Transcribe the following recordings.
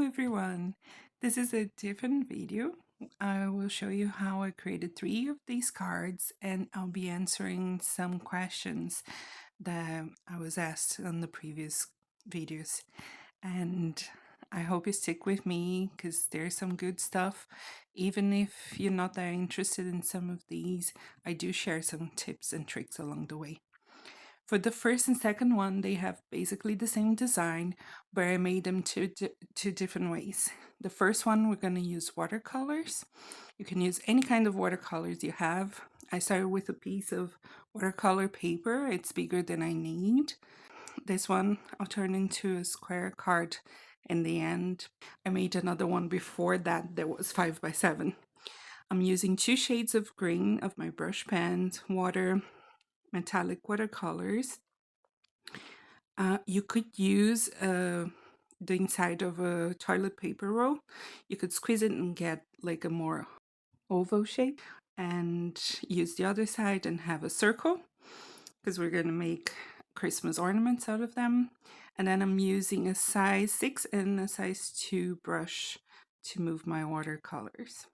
everyone, this is a different video. I will show you how I created 3 of these cards, and I'll be answering some questions that I was asked on the previous videos. And I hope you stick with me because there's some good stuff. Even if you're not that interested in some of these, I do share some tips and tricks along the way. For the first and second one, they have basically the same design, but I made them two different ways. The first one, we're going to use watercolors. You can use any kind of watercolors you have. I started with a piece of watercolor paper. It's bigger than I need. This one I'll turn into a square card in the end. I made another one before that was 5x7. I'm using 2 shades of green of my brush pens, water, metallic watercolors. You could use the inside of a toilet paper roll. You could squeeze it and get like a more oval shape, and use the other side and have a circle, because we're going to make Christmas ornaments out of them. And then I'm using a size 6 and a size 2 brush to move my watercolors.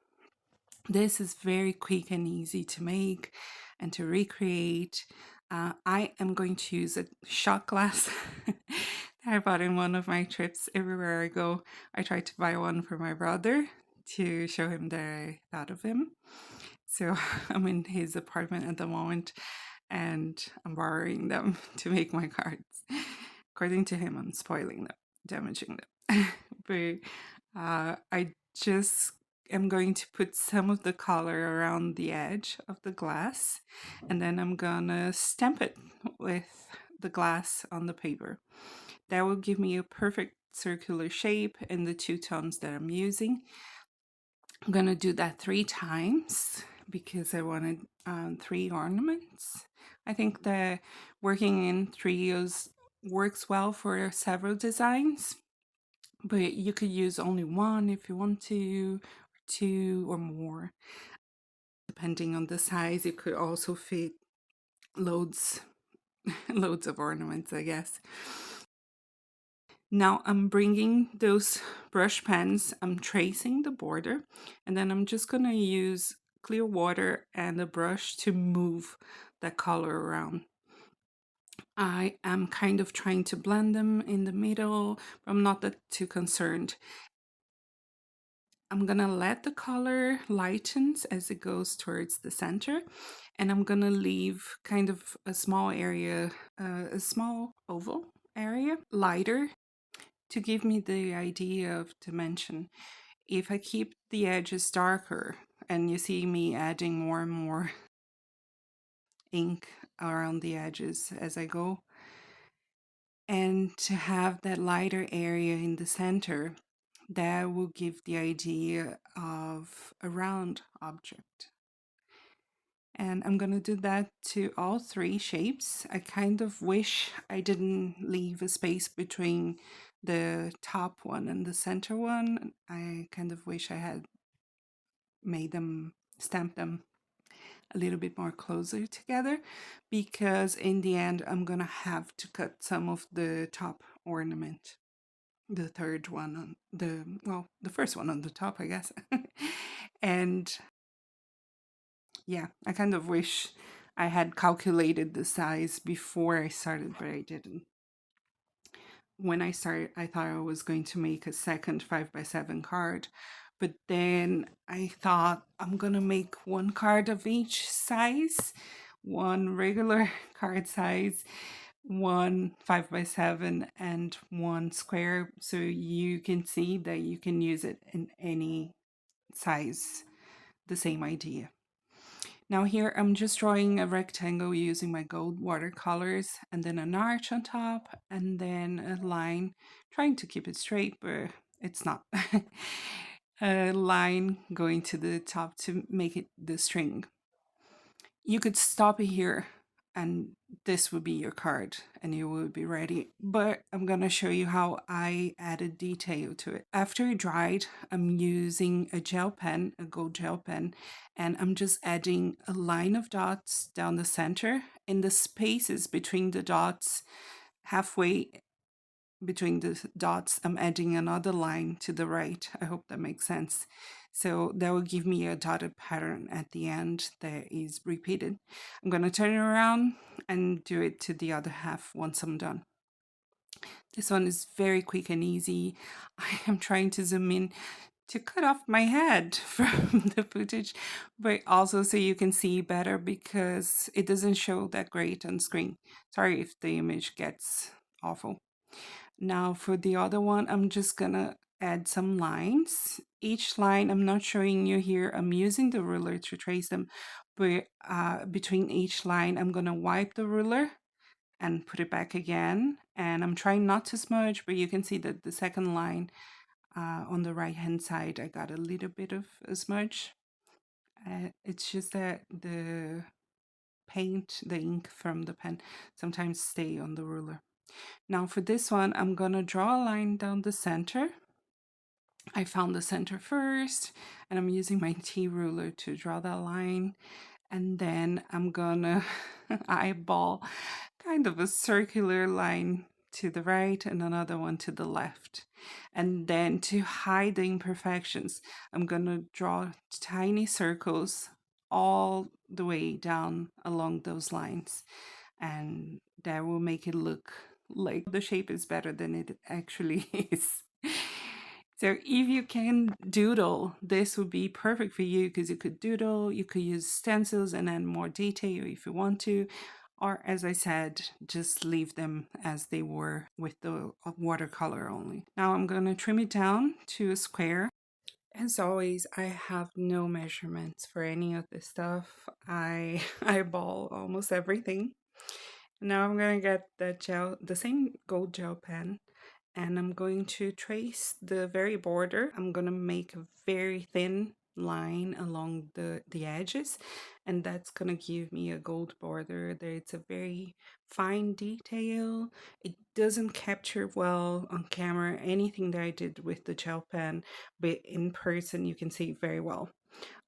This is very quick and easy to make and to recreate. I am going to use a shot glass that I bought in one of my trips. Everywhere I go, I try to buy one for my brother to show him that I thought of him. So I'm in his apartment at the moment and I'm borrowing them to make my cards. According to him, I'm spoiling them, damaging them. But I just am going to put some of the color around the edge of the glass, and then I'm gonna stamp it with the glass on the paper. That will give me a perfect circular shape in the 2 tones that I'm using. I'm gonna do that 3 times because I wanted 3 ornaments. I think that working in trios works well for several designs, but you could use only 1 if you want to, 2 or more. Depending on the size, it could also fit loads of ornaments, I guess. Now I'm bringing those brush pens, I'm tracing the border, and then I'm just gonna use clear water and a brush to move that color around. I am kind of trying to blend them in the middle, but I'm not that too concerned. I'm gonna let the color lightens as it goes towards the center, and I'm gonna leave kind of a small area, a small oval area, lighter, to give me the idea of dimension. If I keep the edges darker, and you see me adding more and more ink around the edges as I go, and to have that lighter area in the center, that will give the idea of a round object. And I'm gonna do that to all 3 shapes. I kind of wish I didn't leave a space between the top one and the center one. I kind of wish I had stamped them a little bit more closer together, because in the end I'm gonna have to cut some of the top ornament. The third one on the first one on the top, I guess. And yeah, I kind of wish I had calculated the size before I started, but I didn't. When I started, I thought I was going to make a second 5x7 card, but then I thought I'm gonna make 1 card of each size, 1 regular card size, 1 5x7, and 1 square, so you can see that you can use it in any size, the same idea. Now here I'm just drawing a rectangle using my gold watercolors, and then an arch on top, and then a line, trying to keep it straight, but it's not. A line going to the top to make it the string. You could stop it here and this would be your card and you would be ready, but I'm gonna show you how I added detail to it. After it dried, I'm using a gel pen, a gold gel pen, and I'm just adding a line of dots down the center in the spaces between the dots, halfway between the dots, I'm adding another line to the right. I hope that makes sense. So that will give me a dotted pattern at the end that is repeated. I'm going to turn it around and do it to the other half once I'm done. This one is very quick and easy. I am trying to zoom in to cut off my head from the footage, but also so you can see better because it doesn't show that great on screen. Sorry if the image gets awful. Now for the other one, I'm just gonna add some lines. Each line, I'm not showing you here, I'm using the ruler to trace them, but between each line, I'm gonna wipe the ruler and put it back again. And I'm trying not to smudge, but you can see that the second line on the right hand side, I got a little bit of a smudge. It's just that the paint, the ink from the pen sometimes stay on the ruler. Now for this one, I'm gonna draw a line down the center. I found the center first, and I'm using my T ruler to draw that line. And then I'm gonna eyeball kind of a circular line to the right and another one to the left. And then to hide the imperfections, I'm gonna draw tiny circles all the way down along those lines. And that will make it look like the shape is better than it actually is. So if you can doodle, this would be perfect for you because you could doodle, you could use stencils and add more detail if you want to, or as I said, just leave them as they were with the watercolor only. Now I'm going to trim it down to a square. As always, I have no measurements for any of this stuff. I eyeball almost everything. Now I'm going to get the same gold gel pen, and I'm going to trace the very border. I'm going to make a very thin line along the edges, and that's going to give me a gold border. It's a very fine detail. It doesn't capture well on camera anything that I did with the gel pen, but in person you can see very well.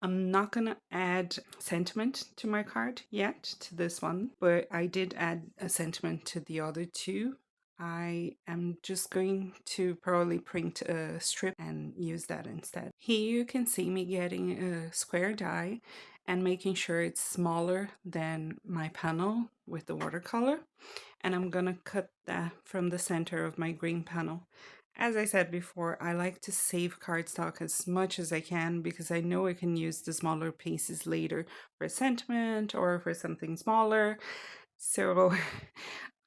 I'm not going to add sentiment to my card yet, to this one, but I did add a sentiment to the other two. I am just going to probably print a strip and use that instead. Here you can see me getting a square die and making sure it's smaller than my panel with the watercolor. And I'm gonna cut that from the center of my green panel. As I said before, I like to save cardstock as much as I can because I know I can use the smaller pieces later for a sentiment or for something smaller. So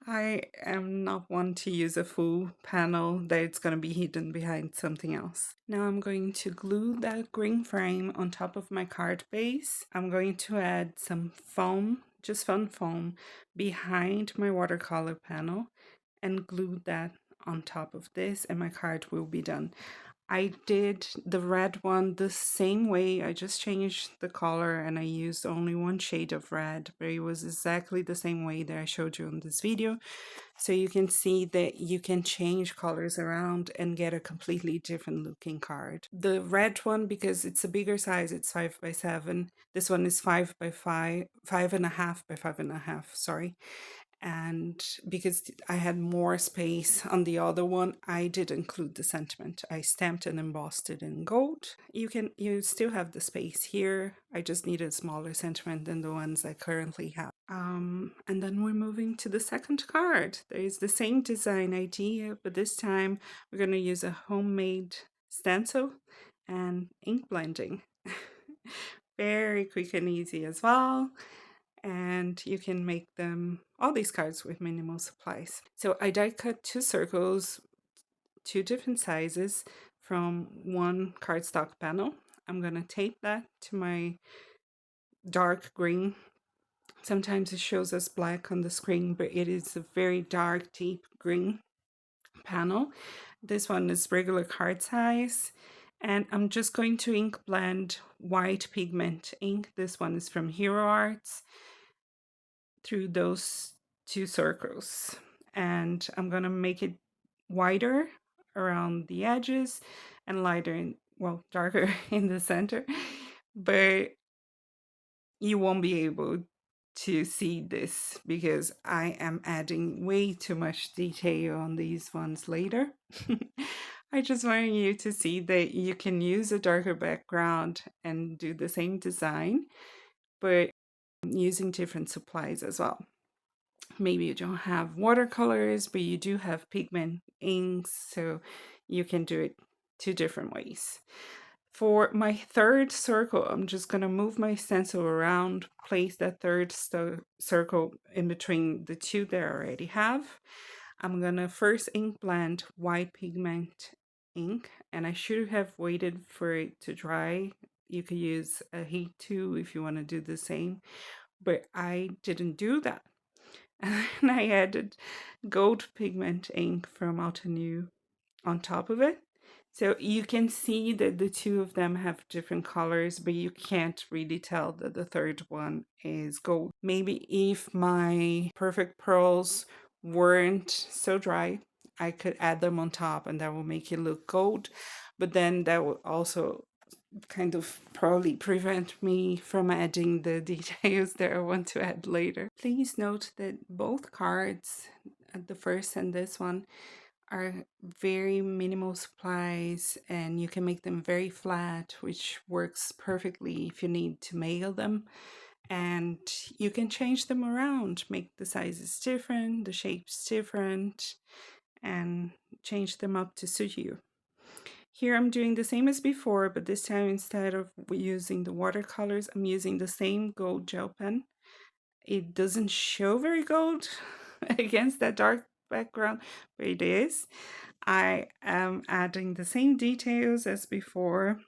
I am not one to use a full panel that it's going to be hidden behind something else. Now I'm going to glue that green frame on top of my card base. I'm going to add some foam, just fun foam, behind my watercolor panel and glue that on top of this, and my card will be done. I did the red one the same way. I just changed the color and I used only one shade of red, but it was exactly the same way that I showed you in this video. So you can see that you can change colors around and get a completely different looking card. The red one, because it's a bigger size, it's 5x7. This one is 5x5, 5.5 by 5.5, sorry. And because I had more space on the other one, I did include the sentiment. I stamped and embossed it in gold. You still have the space here. I just needed a smaller sentiment than the ones I currently have. And then we're moving to the second card. There is the same design idea, but this time we're going to use a homemade stencil and ink blending. Very quick and easy as well. And you can make them, all these cards, with minimal supplies. So I die cut 2 circles, 2 different sizes from one cardstock panel. I'm gonna tape that to my dark green. Sometimes it shows us black on the screen, but it is a very dark, deep green panel. This one is regular card size. And I'm just going to ink blend white pigment ink. This one is from Hero Arts, through those 2 circles, and I'm gonna make it wider around the edges and lighter in, well, darker in the center, but you won't be able to see this because I am adding way too much detail on these ones later. I just want you to see that you can use a darker background and do the same design, but using different supplies as well. Maybe you don't have watercolors, but you do have pigment inks, so you can do it two different ways. For my third circle, I'm just going to move my stencil around, place that third circle in between the two that I already have. I'm going to first ink blend white pigment ink, and I should have waited for it to dry. You could use a heat tool if you want to do the same, but I didn't do that. And I added gold pigment ink from Altenew on top of it. So you can see that the two of them have different colors, but you can't really tell that the third one is gold. Maybe if my perfect pearls weren't so dry, I could add them on top and that will make it look gold. But then that would also kind of probably prevent me from adding the details that I want to add later. Please note that both cards, the first and this one, are very minimal supplies and you can make them very flat, which works perfectly if you need to mail them. And you can change them around, make the sizes different, the shapes different, and change them up to suit you. Here I'm doing the same as before, but this time instead of using the watercolors, I'm using the same gold gel pen. It doesn't show very gold against that dark background, but it is. I am adding the same details as before,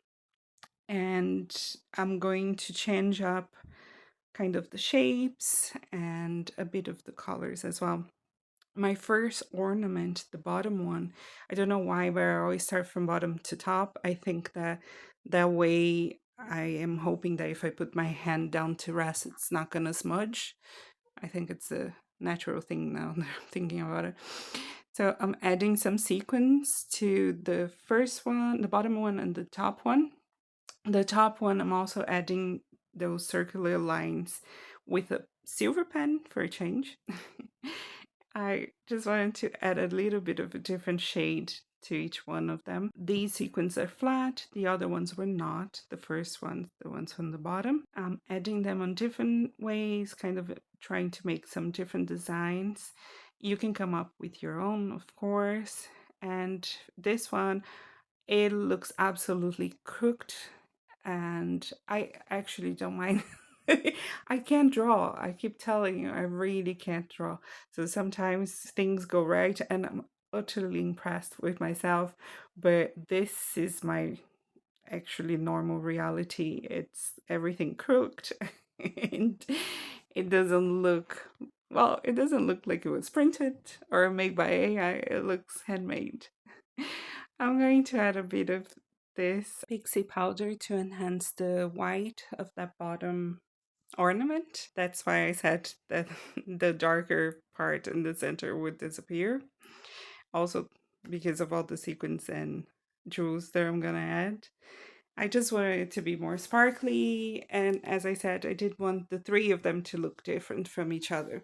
and I'm going to change up kind of the shapes and a bit of the colors as well. My first ornament, the bottom one, I don't know why, but I always start from bottom to top. I think that way I am hoping that if I put my hand down to rest, it's not gonna smudge. I think it's a natural thing now that I'm thinking about it. So I'm adding some sequins to the first one, the bottom one, and the top one. The top one, I'm also adding those circular lines with a silver pen for a change. I just wanted to add a little bit of a different shade to each one of them. These sequins are flat, the other ones were not. The first ones, the ones from the bottom. I'm adding them on different ways, kind of trying to make some different designs. You can come up with your own, of course. And this one, it looks absolutely crooked, and I actually don't mind. I can't draw. I keep telling you, I really can't draw. So sometimes things go right and I'm utterly impressed with myself. But this is my actually normal reality. It's everything crooked and it doesn't look, well, it doesn't look like it was printed or made by AI. It looks handmade. I'm going to add a bit of this pixie powder to enhance the white of that bottom ornament. That's why I said that the darker part in the center would disappear. Also because of all the sequins and jewels that I'm gonna add. I just wanted it to be more sparkly, and as I said, I did want the three of them to look different from each other.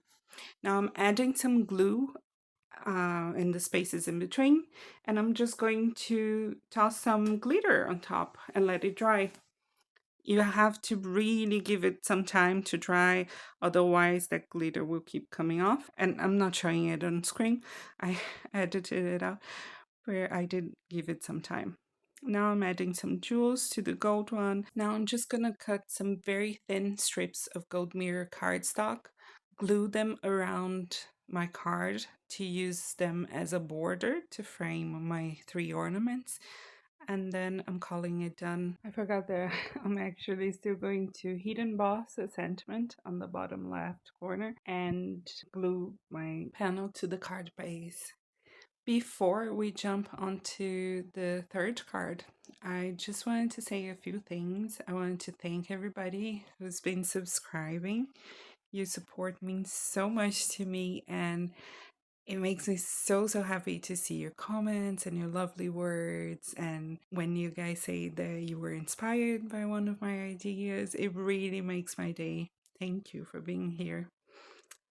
Now I'm adding some glue in the spaces in between, and I'm just going to toss some glitter on top and let it dry. You have to really give it some time to dry, otherwise that glitter will keep coming off. And I'm not showing it on screen, I edited it out, where I did give it some time. Now I'm adding some jewels to the gold one. Now I'm just gonna cut some very thin strips of gold mirror cardstock, glue them around my card to use them as a border to frame my three ornaments. And then I'm calling it done. I forgot that I'm actually still going to heat emboss a sentiment on the bottom left corner and glue my panel to the card base. Before we jump onto the third card, I just wanted to say a few things. I wanted to thank everybody who's been subscribing. Your support means so much to me, and it makes me so happy to see your comments and your lovely words. And when you guys say that you were inspired by one of my ideas, it really makes my day. Thank you for being here.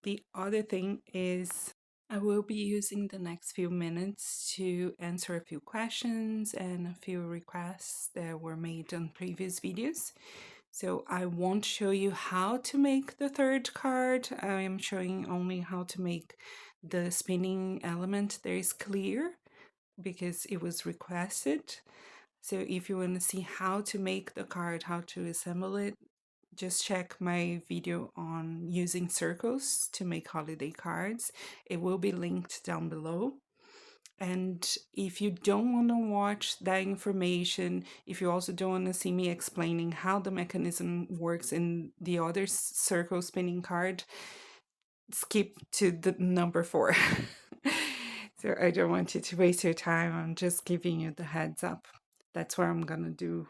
The other thing is I will be using the next few minutes to answer a few questions and a few requests that were made on previous videos. So I won't show you how to make the third card. I am showing only how to make the spinning element that is clear because it was requested. So if you want to see how to make the card, how to assemble it, just check my video on using circles to make holiday cards. It will be linked down below. And if you don't want to watch that information, if you also don't want to see me explaining how the mechanism works in the other circle spinning card, skip to the number 4. So I don't want you to waste your time. I'm just giving you the heads up. That's what I'm going to do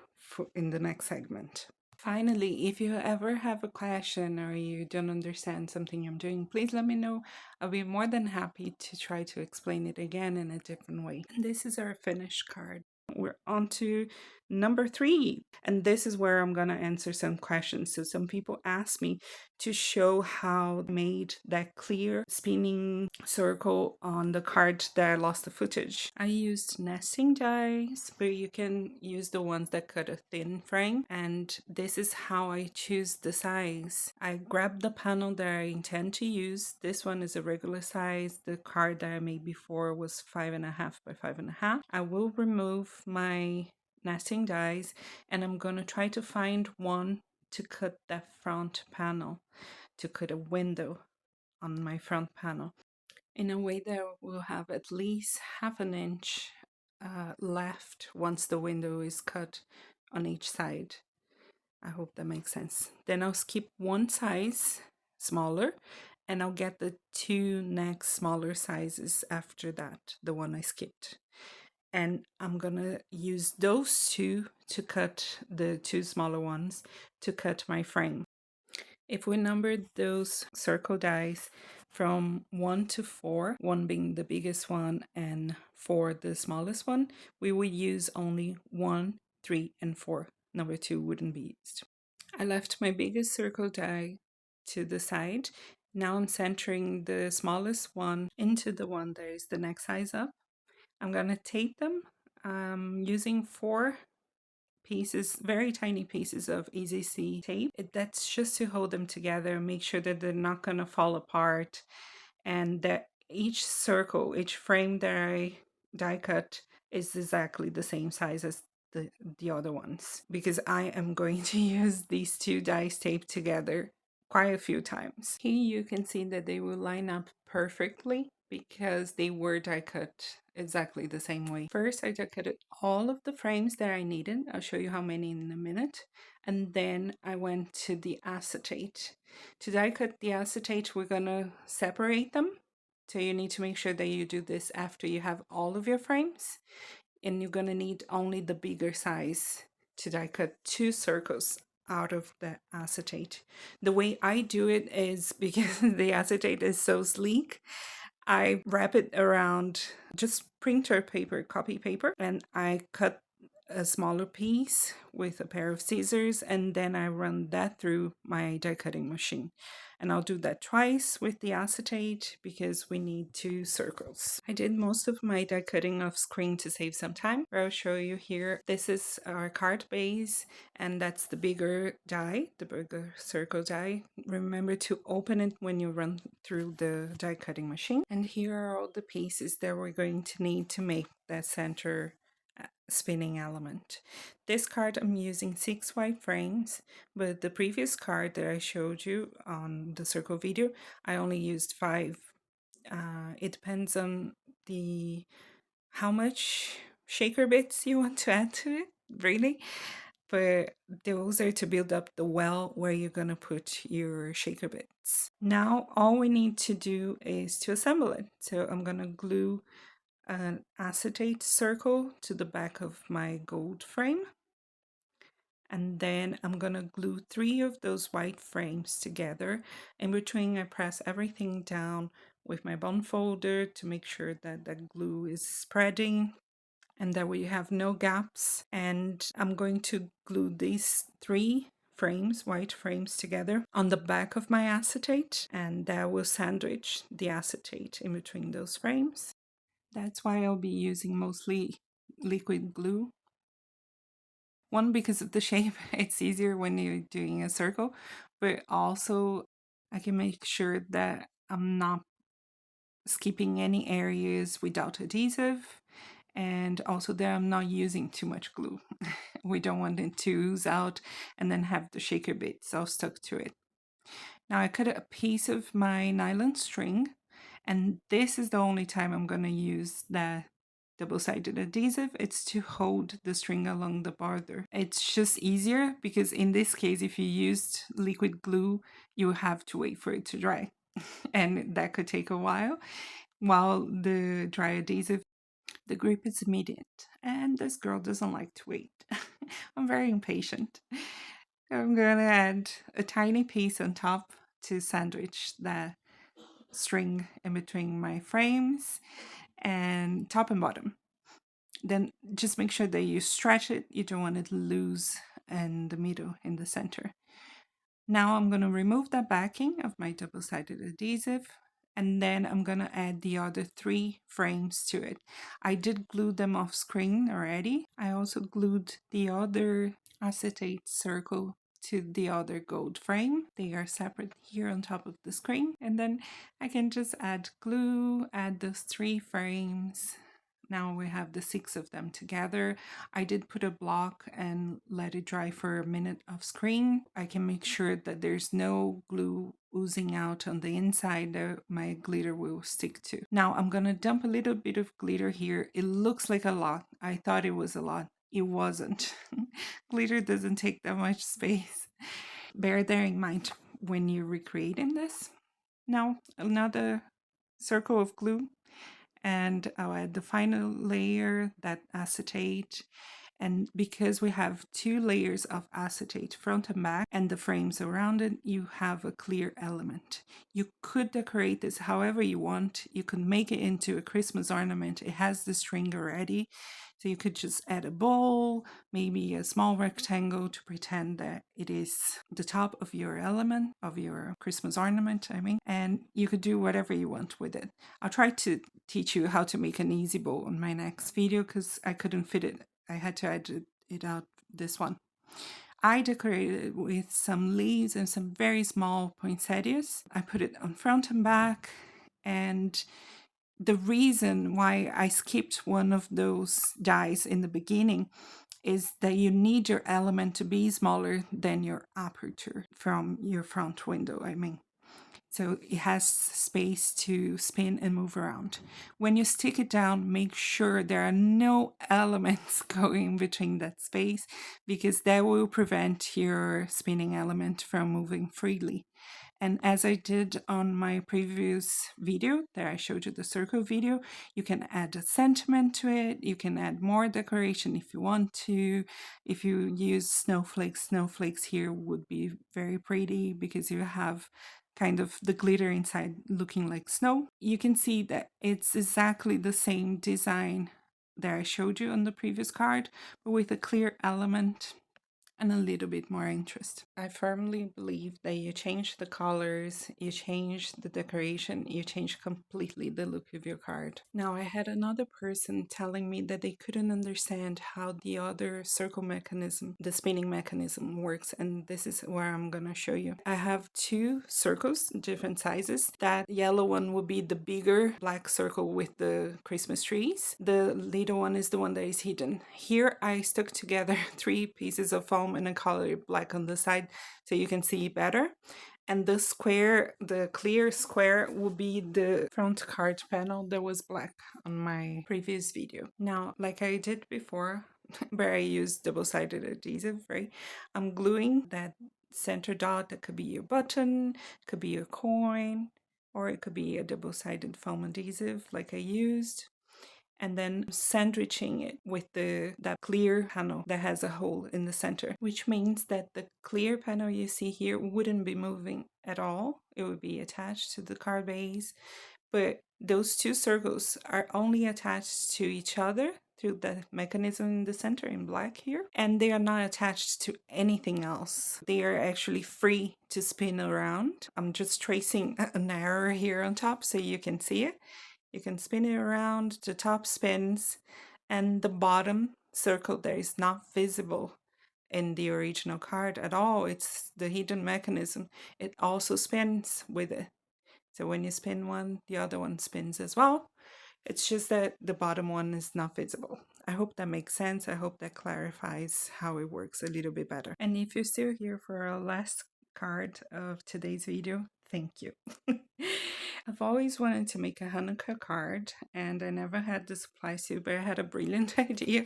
in the next segment. Finally, if you ever have a question or you don't understand something I'm doing, please let me know. I'll be more than happy to try to explain it again in a different way. And this is our finished card. We're on to number 3, and this is where I'm going to answer some questions. So some people asked me to show how I made that clear spinning circle on the card that I lost the footage. I used nesting dies, but you can use the ones that cut a thin frame, and this is how I choose the size. I grabbed the panel that I intend to use. This one is a regular size. The card that I made before was 5.5 by 5.5. I will remove my nesting dies, and I'm going to try to find one to cut that front panel, to cut a window on my front panel in a way that will have at least half an inch left once the window is cut on each side. I hope that makes sense. Then I'll skip one size smaller, and I'll get the 2 next smaller sizes after that, the one I skipped. And I'm gonna use those 2 to cut the 2 smaller ones to cut my frame. If we number those circle dies from 1 to 4, 1 being the biggest one and 4 the smallest one, we would use only 1, 3, and 4. Number 2 wouldn't be used. I left my biggest circle die to the side. Now I'm centering the smallest one into the one that is the next size up. I'm gonna tape them using 4 pieces, very tiny pieces of Easy C tape. That's just to hold them together, make sure that they're not gonna fall apart, and that each circle, each frame that I die cut is exactly the same size as the other ones, because I am going to use these 2 dies taped together quite a few times. Here you can see that they will line up perfectly because they were die cut exactly the same way. First, I die cutted all of the frames that I needed. I'll show you how many in a minute. And then I went to the acetate. To die cut the acetate, we're gonna separate them. So you need to make sure that you do this after you have all of your frames. And you're gonna need only the bigger size to die cut 2 circles out of the acetate. The way I do it is because the acetate is so sleek, I wrap it around just printer paper, copy paper, and I cut a smaller piece with a pair of scissors, and then I run that through my die cutting machine. And I'll do that twice with the acetate because we need 2 circles. I did most of my die cutting off screen to save some time. I'll show you here. This is our card base, and that's the bigger die, the bigger circle die. Remember to open it when you run through the die cutting machine. And here are all the pieces that we're going to need to make that center spinning element. This card I'm using 6 white frames, but the previous card that I showed you on the circle video, I only used 5. It depends on how much shaker bits you want to add to it, really. But those are to build up the well where you're gonna put your shaker bits. Now all we need to do is to assemble it. So I'm gonna glue an acetate circle to the back of my gold frame, and then I'm gonna glue 3 of those white frames together. In between, I press everything down with my bond folder to make sure that the glue is spreading and that we have no gaps. And I'm going to glue these 3 frames, white frames together on the back of my acetate, and that will sandwich the acetate in between those frames. That's why I'll be using mostly liquid glue. One, because of the shape, it's easier when you're doing a circle, but also I can make sure that I'm not skipping any areas without adhesive, and also that I'm not using too much glue. We don't want it to ooze out and then have the shaker bits all stuck to it. Now I cut a piece of my nylon string, and this is the only time I'm going to use the double-sided adhesive. It's to hold the string along the border. It's just easier because in this case, if you used liquid glue, you have to wait for it to dry. And that could take a while the dry adhesive, the grip is immediate. And this girl doesn't like to wait. I'm very impatient. I'm going to add a tiny piece on top to sandwich the string in between my frames, and top and bottom. Then just make sure that you stretch it. You don't want it loose in the middle, in the center. Now I'm going to remove that backing of my double-sided adhesive, and then I'm going to add the other 3 frames to it. I did glue them off screen already. I also glued the other acetate circle to the other gold frame. They are separate here on top of the screen, and then I can just add glue, add those 3 frames. Now we have the 6 of them together. I did put a block and let it dry for a minute off screen. I can make sure that there's no glue oozing out on the inside that my glitter will stick to. Now I'm gonna dump a little bit of glitter here. It looks like a lot. I thought it was a lot. It wasn't. Glitter doesn't take that much space. Bear that in mind when you're recreating this. Now another circle of glue, and I'll add the final layer, that acetate. And because we have 2 layers of acetate, front and back, and the frames around it, you have a clear element. You could decorate this however you want. You could make it into a Christmas ornament. It has the string already. So you could just add a bowl, maybe a small rectangle to pretend that it is the top of your element, of your Christmas ornament, and you could do whatever you want with it. I'll try to teach you how to make an easy bowl in my next video because I couldn't fit it. I had to edit it out, this one. I decorated it with some leaves and some very small poinsettias. I put it on front and back, and the reason why I skipped one of those dies in the beginning is that you need your element to be smaller than your aperture from your front window, So it has space to spin and move around. When you stick it down, make sure there are no elements going between that space, because that will prevent your spinning element from moving freely. And as I did on my previous video that I showed you, the circle video, you can add a sentiment to it. You can add more decoration if you want to. If you use snowflakes here would be very pretty because you have kind of the glitter inside looking like snow. You can see that it's exactly the same design that I showed you on the previous card, but with a clear element and a little bit more interest. I firmly believe that you change the colors, you change the decoration, you change completely the look of your card. Now, I had another person telling me that they couldn't understand how the other circle mechanism, the spinning mechanism works, and this is where I'm gonna show you. I have 2 circles, different sizes. That yellow one will be the bigger black circle with the Christmas trees. The little one is the one that is hidden. Here I stuck together 3 pieces of foam and I color it black on the side so you can see better. And the square, the clear square, will be the front card panel that was black on my previous video. Now, like I did before, where I used double-sided adhesive, right? I'm gluing that center dot. That could be your button, could be your coin, or it could be a double-sided foam adhesive like I used, and then sandwiching it with that clear panel that has a hole in the center, which means that the clear panel you see here wouldn't be moving at all. It would be attached to the card base, but those 2 circles are only attached to each other through the mechanism in the center in black here. And they are not attached to anything else. They are actually free to spin around. I'm just tracing an arrow here on top so you can see it. You can spin it around, the top spins, and the bottom circle there is not visible in the original card at all. It's the hidden mechanism. It also spins with it. So when you spin one, the other one spins as well. It's just that the bottom one is not visible. I hope that makes sense. I hope that clarifies how it works a little bit better. And if you're still here for our last card of today's video, thank you. I've always wanted to make a Hanukkah card and I never had the supplies to, but I had a brilliant idea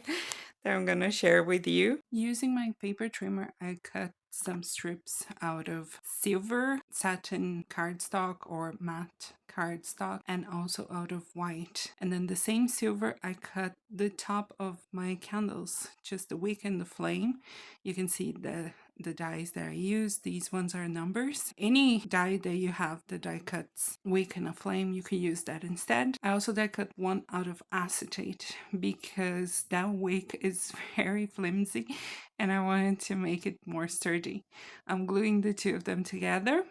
that I'm going to share with you. Using my paper trimmer, I cut some strips out of silver satin cardstock or matte cardstock and also out of white. And then the same silver, I cut the top of my candles, just the wick and the flame. You can see the dies that I use. These ones are numbers. Any die that you have the die cuts wick and a flame, you could use that instead. I also die cut one out of acetate because that wick is very flimsy and I wanted to make it more sturdy. I'm gluing the two of them together.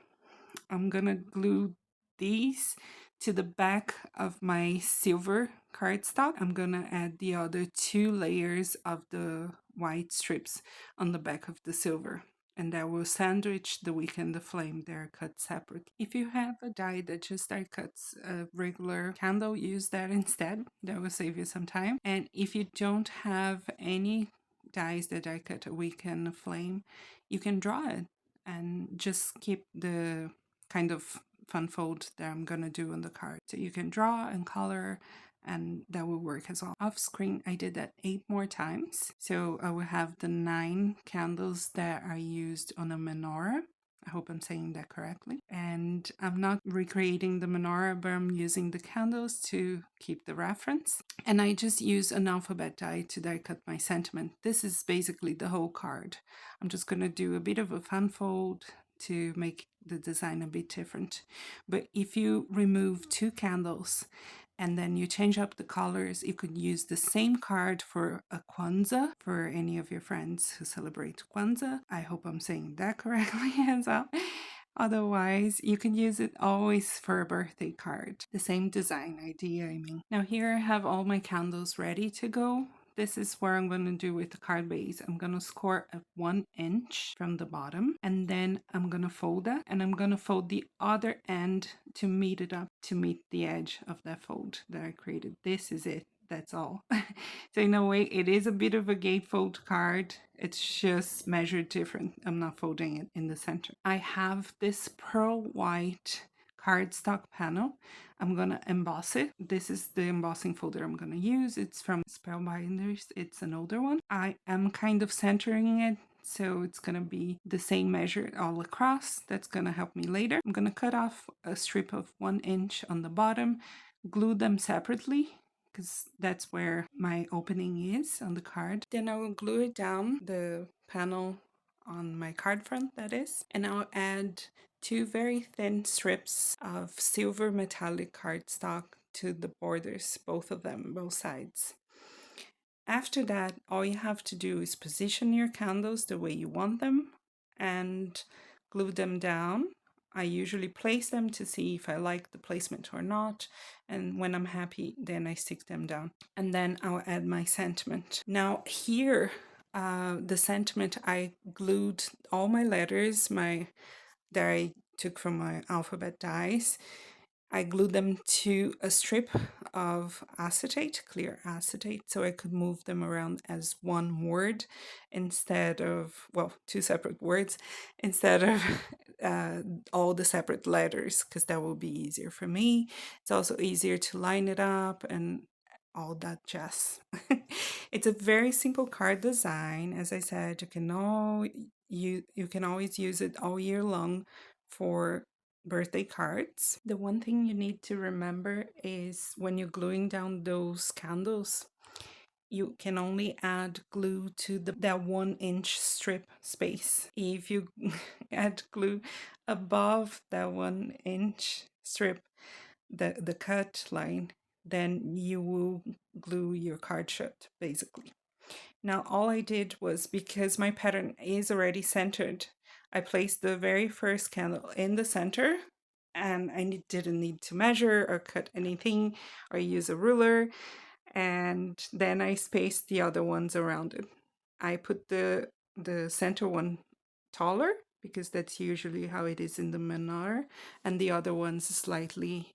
I'm gonna glue these to the back of my silver cardstock. I'm gonna add the other 2 layers of the white strips on the back of the silver, and that will sandwich the wick and the flame. They're cut separate. If you have a die that just die cuts a regular candle, use that instead. That will save you some time. And if you don't have any dies that die cut a wick and a flame, you can draw it and just keep the kind of fun fold that I'm gonna do on the card. So you can draw and color and that will work as well. Off screen, I did that 8 more times. So I will have the 9 candles that I used on a menorah. I hope I'm saying that correctly. And I'm not recreating the menorah, but I'm using the candles to keep the reference. And I just use an alphabet die to die cut my sentiment. This is basically the whole card. I'm just gonna do a bit of a fun fold to make the design a bit different. But if you remove 2 candles and then you change up the colors, you could use the same card for a Kwanzaa, for any of your friends who celebrate Kwanzaa. I hope I'm saying that correctly as well. Otherwise, you can use it always for a birthday card. The same design idea, I mean. Now here I have all my candles ready to go. This is what I'm going to do with the card base. I'm going to score at 1 inch from the bottom and then I'm going to fold that and I'm going to fold the other end to meet it up, to meet the edge of that fold that I created. This is it. That's all. So in a way, it is a bit of a gatefold card. It's just measured different. I'm not folding it in the center. I have this pearl white cardstock panel. I'm gonna emboss it. This is the embossing folder I'm gonna use. It's from Spellbinders. It's an older one. I am kind of centering it, so it's gonna be the same measure all across. That's gonna help me later. I'm gonna cut off a strip of 1 inch on the bottom, glue them separately, because that's where my opening is on the card. Then I will glue it down, the panel on my card front, that is, and I'll add 2 very thin strips of silver metallic cardstock to the borders, both of them, both sides. After that, all you have to do is position your candles the way you want them and glue them down. I usually place them to see if I like the placement or not, and when I'm happy, then I stick them down. And then I'll add my sentiment. Now here, the sentiment, I glued all my letters, that I took from my alphabet dies. I glued them to a strip of acetate, clear acetate, so I could move them around as one word instead of, well, 2 separate words, instead of all the separate letters, because that will be easier for me. It's also easier to line it up and all that jazz. It's a very simple card design. As I said, you can always use it all year long for birthday cards. The one thing you need to remember is when you're gluing down those candles, you can only add glue to that 1 inch strip space. If you add glue above that 1 inch strip, the cut line, then you will glue your card shut, basically. Now, all I did was, because my pattern is already centered, I placed the very first candle in the center, and I didn't need to measure or cut anything or use a ruler. And then I spaced the other ones around it. I put the center one taller because that's usually how it is in the Menar, and the other ones slightly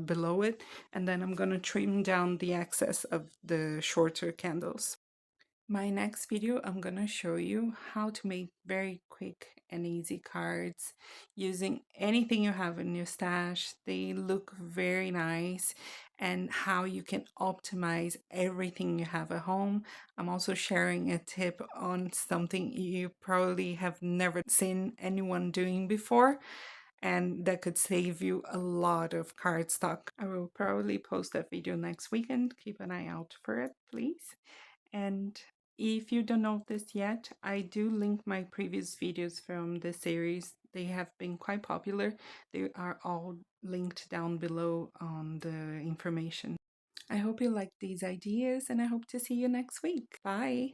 below it. And then I'm gonna trim down the excess of the shorter candles. My next video, I'm gonna show you how to make very quick and easy cards using anything you have in your stash. They look very nice, and how you can optimize everything you have at home. I'm also sharing a tip on something you probably have never seen anyone doing before, and that could save you a lot of cardstock. I will probably post that video next weekend. Keep an eye out for it, please. And if you don't know this yet, I do link my previous videos from the series. They have been quite popular. They are all linked down below on the information. I hope you like these ideas, and I hope to see you next week. Bye!